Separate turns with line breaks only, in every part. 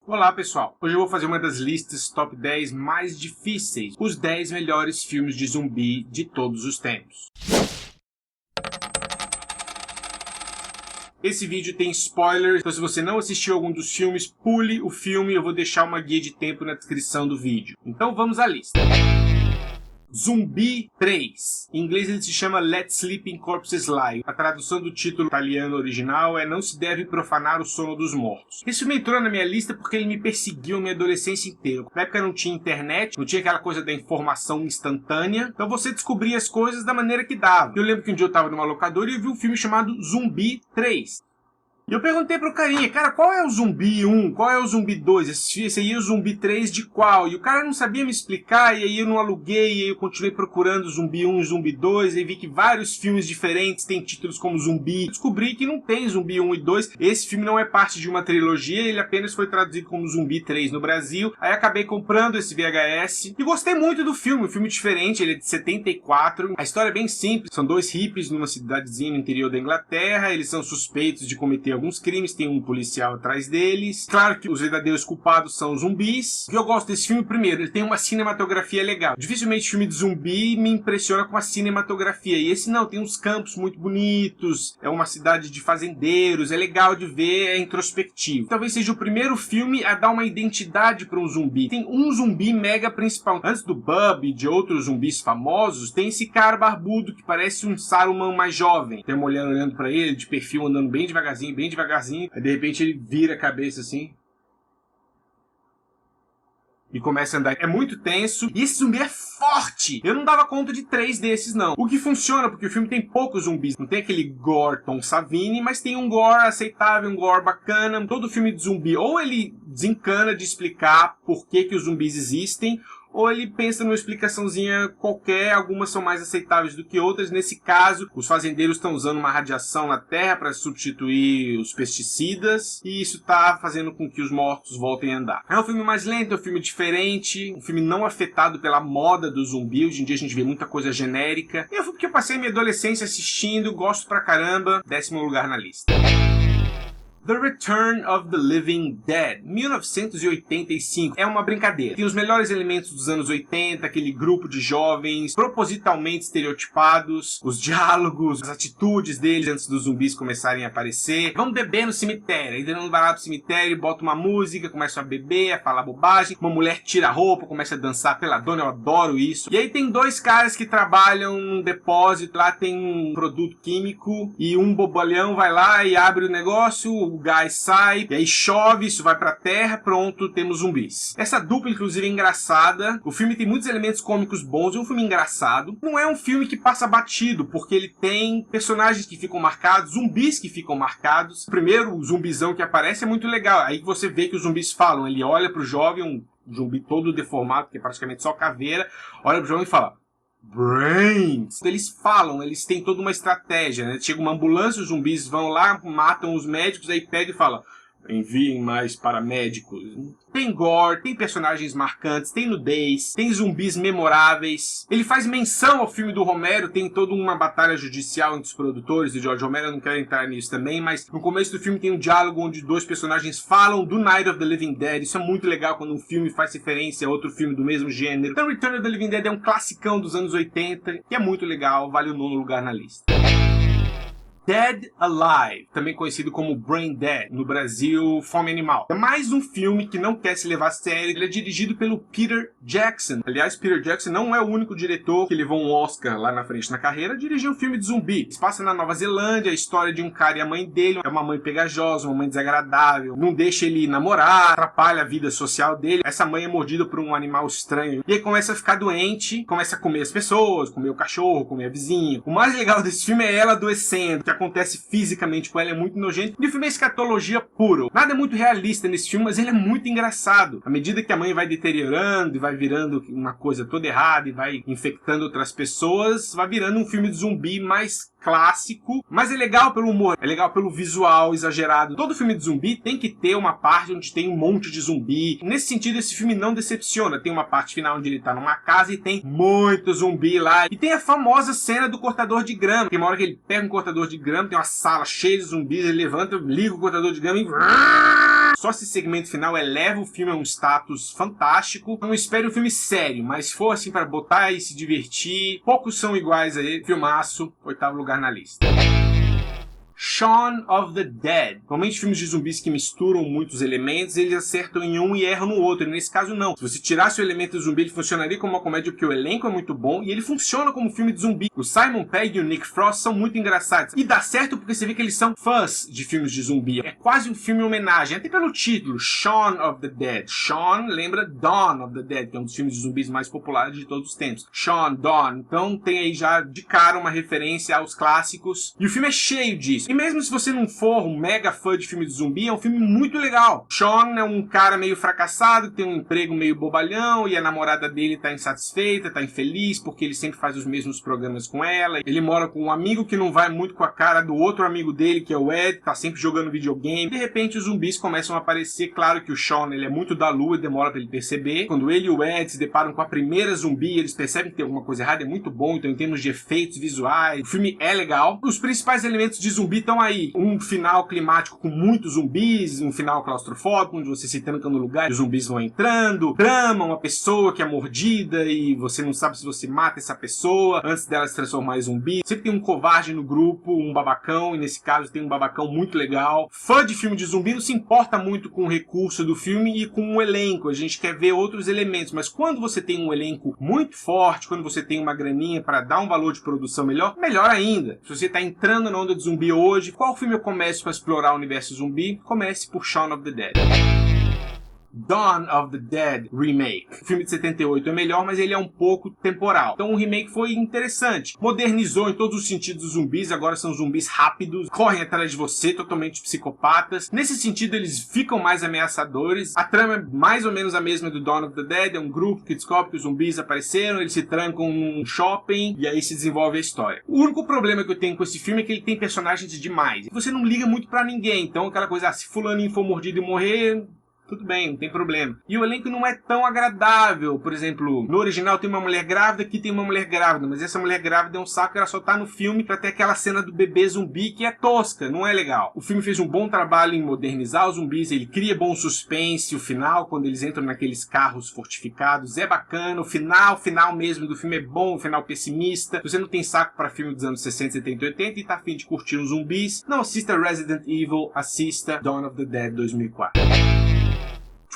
Olá pessoal, hoje eu vou fazer uma das listas top 10 mais difíceis, os 10 melhores filmes de zumbi de todos os tempos. Esse vídeo tem spoilers, então se você não assistiu algum dos filmes, pule o filme, eu vou deixar uma guia de tempo na descrição do vídeo. Então vamos à lista. Zumbi 3. Em inglês ele se chama Let Sleeping Corpses Lie. A tradução do título italiano original é Não se deve profanar o sono dos mortos. Esse filme entrou na minha lista porque ele me perseguiu a minha adolescência inteira. Na época não tinha internet, não tinha aquela coisa da informação instantânea, então você descobria as coisas da maneira que dava. Eu lembro que um dia eu estava numa locadora e eu vi um filme chamado Zumbi 3. E eu perguntei pro carinha, cara, qual é o Zumbi 1? Qual é o Zumbi 2? Esse aí é o Zumbi 3 de qual? E o cara não sabia me explicar, e aí eu não aluguei, e aí eu continuei procurando Zumbi 1 e Zumbi 2, e vi que vários filmes diferentes têm títulos como Zumbi. Descobri que não tem Zumbi 1 e 2, esse filme não é parte de uma trilogia, ele apenas foi traduzido como Zumbi 3 no Brasil. Aí acabei comprando esse VHS, e gostei muito do filme, um filme diferente, ele é de 74. A história é bem simples, são dois hippies numa cidadezinha no interior da Inglaterra, eles são suspeitos de cometer alguns crimes, tem um policial atrás deles. Claro que os verdadeiros culpados são zumbis. O que eu gosto desse filme, primeiro, ele tem uma cinematografia legal. Dificilmente filme de zumbi me impressiona com a cinematografia. E esse não, tem uns campos muito bonitos, é uma cidade de fazendeiros, é legal de ver, é introspectivo. Talvez seja o primeiro filme a dar uma identidade para um zumbi. Tem um zumbi mega principal. Antes do Bub e de outros zumbis famosos, tem esse cara barbudo que parece um Saruman mais jovem. Tem uma mulher olhando para ele, de perfil, andando bem devagarzinho, aí de repente ele vira a cabeça assim e começa a andar. É muito tenso. E esse zumbi é forte. Eu não dava conta de 3 desses, não. O que funciona, porque o filme tem poucos zumbis. Não tem aquele gore Tom Savini, mas tem um gore aceitável, um gore bacana. Todo filme de zumbi, ou ele desencana de explicar por que os zumbis existem, ou ele pensa numa explicaçãozinha qualquer, algumas são mais aceitáveis do que outras. Nesse caso, os fazendeiros estão usando uma radiação na terra para substituir os pesticidas, e isso está fazendo com que os mortos voltem a andar. É um filme mais lento, é um filme diferente, um filme não afetado pela moda do zumbi. Hoje em dia a gente vê muita coisa genérica. E é um filme que eu passei minha adolescência assistindo, gosto pra caramba, 10º lugar na lista. The Return of the Living Dead, 1985. É uma brincadeira. Tem os melhores elementos dos anos 80, aquele grupo de jovens propositalmente estereotipados, os diálogos, as atitudes deles antes dos zumbis começarem a aparecer. Vamos beber no cemitério. Aí não vai lá pro cemitério, bota uma música, começa a beber, a falar bobagem. Uma mulher tira a roupa, começa a dançar peladona, eu adoro isso. E aí tem dois caras que trabalham num depósito, lá tem um produto químico, e um bobalhão vai lá e abre o negócio, o gás sai, e aí chove, isso vai pra terra, pronto, temos zumbis. Essa dupla, inclusive, é engraçada. O filme tem muitos elementos cômicos bons, é um filme engraçado. Não é um filme que passa batido, porque ele tem personagens que ficam marcados, zumbis que ficam marcados. Primeiro, o zumbizão que aparece é muito legal. Aí você vê que os zumbis falam, ele olha pro jovem, um zumbi todo deformado, que é praticamente só caveira, olha pro jovem e fala: Brains! Eles falam, eles têm toda uma estratégia, né? Chega uma ambulância, os zumbis vão lá, matam os médicos, aí pega e fala: enviem mais paramédicos. Tem gore, tem personagens marcantes, tem nudez, tem zumbis memoráveis. Ele faz menção ao filme do Romero, tem toda uma batalha judicial entre os produtores do George Romero, eu não quero entrar nisso também, mas no começo do filme tem um diálogo onde dois personagens falam do Night of the Living Dead. Isso é muito legal quando um filme faz referência a outro filme do mesmo gênero. Então Return of the Living Dead é um classicão dos anos 80, que é muito legal, vale o 9º lugar na lista. Dead Alive, também conhecido como Brain Dead, no Brasil, Fome Animal. É mais um filme que não quer se levar a sério. Ele é dirigido pelo Peter Jackson. Aliás, Peter Jackson não é o único diretor que levou um Oscar lá na frente na carreira. Dirigiu um filme de zumbi. Se passa na Nova Zelândia, a história de um cara e a mãe dele. É uma mãe pegajosa, uma mãe desagradável, não deixa ele namorar, atrapalha a vida social dele. Essa mãe é mordida por um animal estranho. E aí começa a ficar doente, começa a comer as pessoas, comer o cachorro, comer a vizinha. O mais legal desse filme é ela adoecendo. O que acontece fisicamente com ela é muito nojento. E o filme é escatologia puro. Nada é muito realista nesse filme, mas ele é muito engraçado. À medida que a mãe vai deteriorando e vai virando uma coisa toda errada e vai infectando outras pessoas, vai virando um filme de zumbi mais clássico, mas é legal pelo humor, é legal pelo visual exagerado. Todo filme de zumbi tem que ter uma parte onde tem um monte de zumbi. Nesse sentido, esse filme não decepciona. Tem uma parte final onde ele tá numa casa e tem muito zumbi lá. E tem a famosa cena do cortador de grama. Tem uma hora que ele pega um cortador de grama, tem uma sala cheia de zumbis, ele levanta, liga o cortador de grama e Só esse segmento final eleva o filme a um status fantástico. Não espere um filme sério, mas se for assim para botar e se divertir, poucos são iguais a ele. Filmaço, 8º lugar na lista. Shaun of the Dead. Normalmente filmes de zumbis que misturam muitos elementos, eles acertam em um e erram no outro. E nesse caso não. Se você tirasse o elemento do zumbi, ele funcionaria como uma comédia porque o elenco é muito bom e ele funciona como filme de zumbi. O Simon Pegg e o Nick Frost são muito engraçados. E dá certo porque você vê que eles são fãs de filmes de zumbi. É quase um filme homenagem, até pelo título, Shaun of the Dead. Shaun lembra Dawn of the Dead, que é um dos filmes de zumbis mais populares de todos os tempos. Shaun, Dawn. Então tem aí já de cara uma referência aos clássicos. E o filme é cheio disso. E mesmo se você não for um mega fã de filme de zumbi, é um filme muito legal. Shaun é um cara meio fracassado, que tem um emprego meio bobalhão, e a namorada dele tá insatisfeita, tá infeliz, porque ele sempre faz os mesmos programas com ela. Ele mora com um amigo que não vai muito com a cara do outro amigo dele, que é o Ed, tá sempre jogando videogame. De repente os zumbis começam a aparecer. Claro que o Shaun, ele é muito da lua e demora pra ele perceber. Quando ele e o Ed se deparam com a primeira zumbi, eles percebem que tem alguma coisa errada, é muito bom. Então em termos de efeitos visuais, o filme é legal. Os principais elementos de zumbi estão aí. Um final climático com muitos zumbis, um final claustrofóbico, onde você se tranca no lugar e os zumbis vão entrando, trama uma pessoa que é mordida e você não sabe se você mata essa pessoa antes dela se transformar em zumbi. Sempre tem um covarde no grupo, um babacão, e nesse caso tem um babacão muito legal. Fã de filme de zumbi não se importa muito com o recurso do filme e com o elenco, a gente quer ver outros elementos, mas quando você tem um elenco muito forte, quando você tem uma graninha para dar um valor de produção melhor, melhor ainda. Se você está entrando na onda de zumbi hoje, qual filme eu começo para explorar o universo zumbi? Comece por Shaun of the Dead. Dawn of the Dead Remake. O filme de 78 é melhor, mas ele é um pouco temporal. Então o remake foi interessante. Modernizou em todos os sentidos os zumbis, agora são zumbis rápidos, correm atrás de você, totalmente psicopatas. Nesse sentido eles ficam mais ameaçadores. A trama é mais ou menos a mesma do Dawn of the Dead, é um grupo que descobre que os zumbis apareceram, eles se trancam num shopping e aí se desenvolve a história. O único problema que eu tenho com esse filme é que ele tem personagens demais. Você não liga muito pra ninguém, então aquela coisa, se fulaninho for mordido e morrer, tudo bem, não tem problema. E o elenco não é tão agradável. Por exemplo, no original tem uma mulher grávida, aqui tem uma mulher grávida, mas essa mulher grávida é um saco, ela só tá no filme pra ter aquela cena do bebê zumbi que é tosca, não é legal. O filme fez um bom trabalho em modernizar os zumbis, ele cria bom suspense, o final, quando eles entram naqueles carros fortificados, é bacana, o final mesmo do filme é bom, o final pessimista. Se você não tem saco pra filme dos anos 60, 70 e 80 e tá afim de curtir uns zumbis, não assista Resident Evil, assista Dawn of the Dead 2004.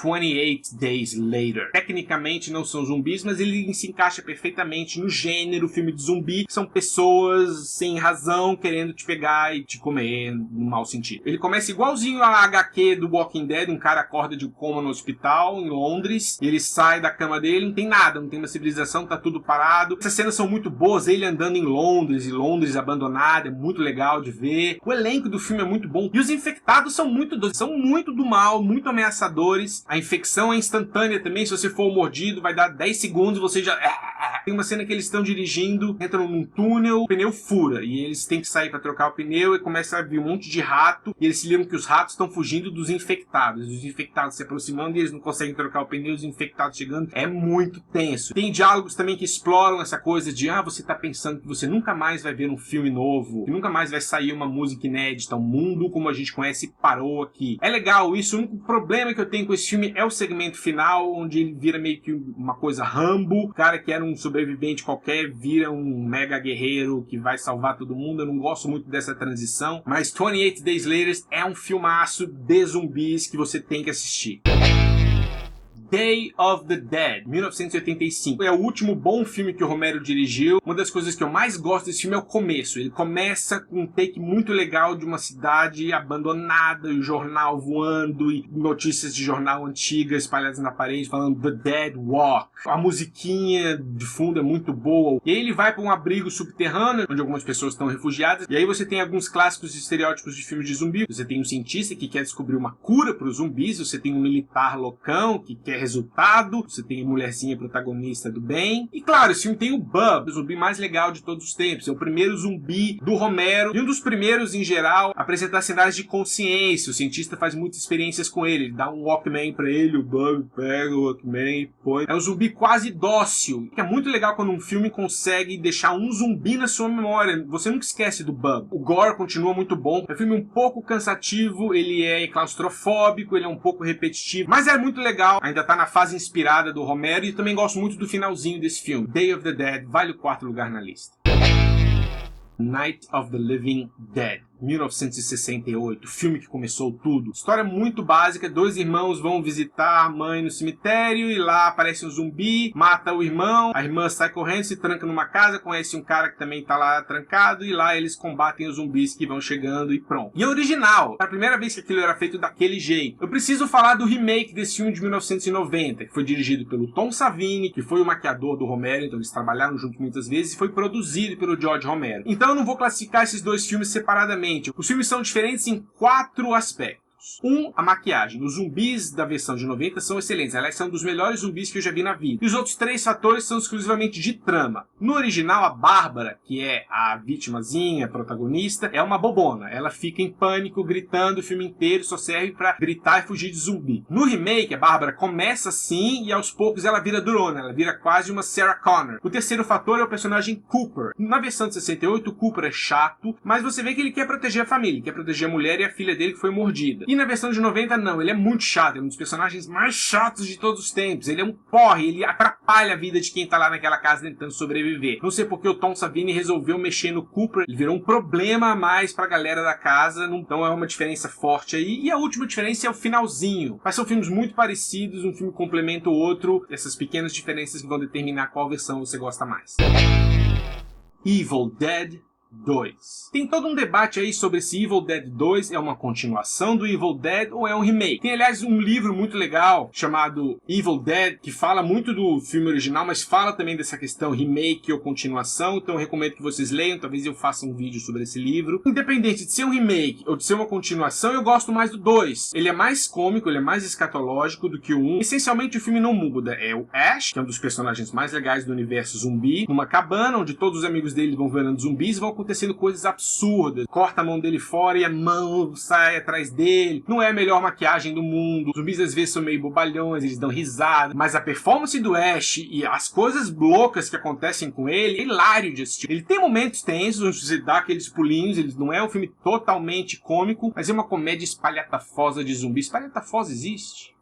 28 Days Later. Tecnicamente não são zumbis, mas ele se encaixa perfeitamente no gênero filme de zumbi. São pessoas sem razão querendo te pegar e te comer no mau sentido. Ele começa igualzinho a HQ do Walking Dead. Um cara acorda de coma no hospital em Londres, e ele sai da cama dele, não tem nada, não tem uma civilização, tá tudo parado. Essas cenas são muito boas, ele andando em Londres, e Londres abandonada, é muito legal de ver. O elenco do filme é muito bom, e os infectados são muito do mal, muito ameaçadores. A infecção é instantânea também, se você for mordido, vai dar 10 segundos, você já... Tem uma cena que eles estão dirigindo, entram num túnel, o pneu fura, e eles têm que sair para trocar o pneu, e começa a vir um monte de rato, e eles se lembram que os ratos estão fugindo dos infectados, os infectados se aproximando, e eles não conseguem trocar o pneu, os infectados chegando. É muito tenso. Tem diálogos também que exploram essa coisa de, você tá pensando que você nunca mais vai ver um filme novo, que nunca mais vai sair uma música inédita, o mundo como a gente conhece parou aqui. É legal isso, o único problema que eu tenho com esse filme é o segmento final, onde ele vira meio que uma coisa Rambo, o cara que era um sobrevivente qualquer vira um mega guerreiro que vai salvar todo mundo. Eu não gosto muito dessa transição, mas 28 Days Later é um filmaço de zumbis que você tem que assistir. Day of the Dead, 1985. É o último bom filme que o Romero dirigiu. Uma das coisas que eu mais gosto desse filme é o começo. Ele começa com um take muito legal de uma cidade abandonada, e o jornal voando, e notícias de jornal antiga espalhadas na parede, falando The Dead Walk. A musiquinha de fundo é muito boa. E aí ele vai para um abrigo subterrâneo, onde algumas pessoas estão refugiadas. E aí você tem alguns clássicos e estereótipos de filmes de zumbi. Você tem um cientista que quer descobrir uma cura para os zumbis. Você tem um militar loucão que quer resultado, você tem a mulherzinha protagonista do bem. E claro, esse filme tem o Bub, o zumbi mais legal de todos os tempos. É o primeiro zumbi do Romero e um dos primeiros, em geral, a apresentar sinais de consciência. O cientista faz muitas experiências com ele dá um Walkman pra ele, o Bub pega o Walkman e põe. É um zumbi quase dócil, que é muito legal quando um filme consegue deixar um zumbi na sua memória. Você nunca esquece do Bub. O gore continua muito bom. É um filme um pouco cansativo, ele é claustrofóbico, ele é um pouco repetitivo, mas é muito legal. Ainda tá na fase inspirada do Romero e também gosto muito do finalzinho desse filme. Day of the Dead vale o 4º lugar na lista. Night of the Living Dead, 1968, filme que começou tudo. História muito básica, 2 irmãos vão visitar a mãe no cemitério e lá aparece um zumbi, mata o irmão, a irmã sai correndo, se tranca numa casa, conhece um cara que também tá lá trancado e lá eles combatem os zumbis que vão chegando e pronto. E é original, é a primeira vez que aquilo era feito daquele jeito. Eu preciso falar do remake desse filme de 1990, que foi dirigido pelo Tom Savini, que foi o maquiador do Romero, então eles trabalharam juntos muitas vezes, e foi produzido pelo George Romero. Então eu não vou classificar esses 2 filmes separadamente. Os filmes são diferentes em 4 aspectos. A maquiagem. Os zumbis da versão de 90 são excelentes. Elas são dos melhores zumbis que eu já vi na vida. E os outros 3 fatores são exclusivamente de trama. No original, a Bárbara, que é a vitimazinha, a protagonista, é uma bobona. Ela fica em pânico, gritando o filme inteiro, só serve pra gritar e fugir de zumbi. No remake, a Bárbara começa assim e aos poucos ela vira durona. Ela vira quase uma Sarah Connor. O terceiro fator é o personagem Cooper. Na versão de 68, o Cooper é chato, mas você vê que ele quer proteger a família, quer proteger a mulher e a filha dele que foi mordida. E na versão de 90, não, ele é muito chato, é um dos personagens mais chatos de todos os tempos. Ele é um porre, ele atrapalha a vida de quem tá lá naquela casa tentando sobreviver. Não sei porque o Tom Savini resolveu mexer no Cooper, ele virou um problema a mais pra galera da casa, então é uma diferença forte aí. E a última diferença é o finalzinho. Mas são filmes muito parecidos, um filme complementa o outro, essas pequenas diferenças que vão determinar qual versão você gosta mais. Evil Dead 2. Tem todo um debate aí sobre se Evil Dead 2 é uma continuação do Evil Dead ou é um remake. Tem, aliás, um livro muito legal chamado Evil Dead, que fala muito do filme original, mas fala também dessa questão remake ou continuação, então eu recomendo que vocês leiam, talvez eu faça um vídeo sobre esse livro. Independente de ser um remake ou de ser uma continuação, eu gosto mais do 2. Ele é mais cômico, ele é mais escatológico do que o 1. Essencialmente o filme não muda. É o Ash, que é um dos personagens mais legais do universo zumbi, numa cabana onde todos os amigos dele vão virando zumbis e vão acontecendo coisas absurdas. Corta a mão dele fora e a mão sai atrás dele. Não é a melhor maquiagem do mundo. Os zumbis às vezes são meio bobalhões, eles dão risada. Mas a performance do Ash e as coisas loucas que acontecem com ele é hilário de assistir. Ele tem momentos tensos, onde você dá aqueles pulinhos. Ele não é um filme totalmente cômico, mas é uma comédia espalhafatosa de zumbi. Espalhafatosa existe?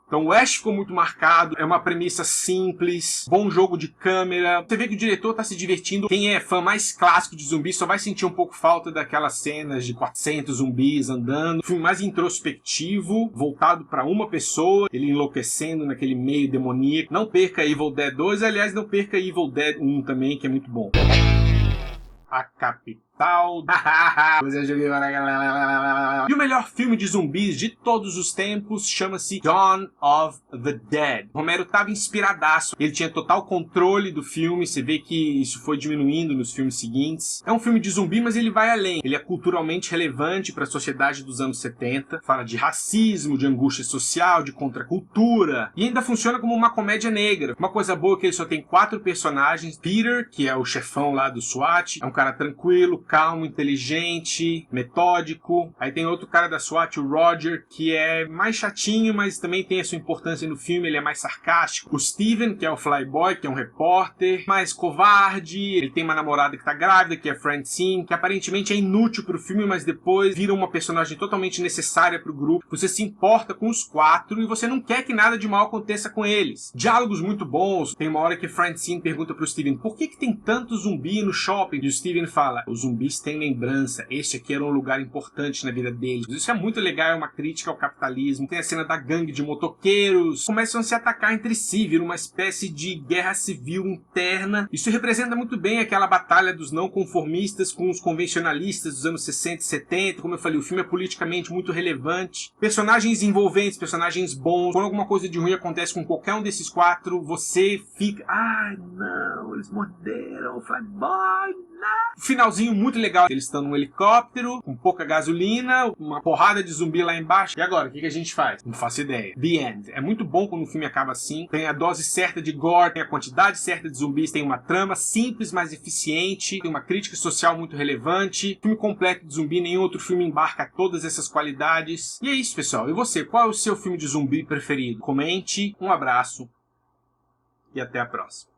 Então o Ash ficou muito marcado, é uma premissa simples, bom jogo de câmera. Você vê que o diretor tá se divertindo. Quem é fã mais clássico de zumbi só vai sentir um pouco falta daquelas cenas de 400 zumbis andando. Um filme mais introspectivo, voltado para uma pessoa, ele enlouquecendo naquele meio demoníaco. Não perca Evil Dead 2, aliás, não perca Evil Dead 1 também, que é muito bom. A Capital. E o melhor filme de zumbis de todos os tempos chama-se Dawn of the Dead. Romero estava inspiradaço, ele tinha total controle do filme, você vê que isso foi diminuindo nos filmes seguintes. É um filme de zumbi, mas ele vai além. Ele é culturalmente relevante para a sociedade dos anos 70, fala de racismo, de angústia social, de contracultura, e ainda funciona como uma comédia negra. Uma coisa boa é que ele só tem 4 personagens. Peter, que é o chefão lá do SWAT, é um cara tranquilo, calmo, inteligente, metódico. Aí tem outro cara da SWAT, o Roger, que é mais chatinho, mas também tem a sua importância no filme, ele é mais sarcástico. O Steven, que é o Flyboy, que é um repórter, mais covarde. Ele tem uma namorada que tá grávida, que é a Francine, que aparentemente é inútil pro filme, mas depois vira uma personagem totalmente necessária pro grupo. Você se importa com os 4 e você não quer que nada de mal aconteça com eles. Diálogos muito bons. Tem uma hora que a Francine pergunta pro Steven, por que tem tanto zumbi no shopping? E o Steven fala, os zumbis têm lembrança, este aqui era um lugar importante na vida deles. Isso é muito legal, é uma crítica ao capitalismo. Tem a cena da gangue de motoqueiros, começam a se atacar entre si, vira uma espécie de guerra civil interna. Isso representa muito bem aquela batalha dos não conformistas com os convencionalistas dos anos 60 e 70. Como eu falei, o filme é politicamente muito relevante. Personagens envolventes, personagens bons. Quando alguma coisa de ruim acontece com qualquer um desses 4, você fica... ai, não, eles morderam o Flyboy, não. Finalzinho muito legal. Eles estão num helicóptero, com pouca gasolina, uma porrada de zumbi lá embaixo. E agora, o que a gente faz? Não faço ideia. The End. É muito bom quando o filme acaba assim. Tem a dose certa de gore, tem a quantidade certa de zumbis, tem uma trama simples, mas eficiente, tem uma crítica social muito relevante. Filme completo de zumbi, nenhum outro filme embarca todas essas qualidades. E é isso, pessoal. E você, qual é o seu filme de zumbi preferido? Comente, um abraço e até a próxima.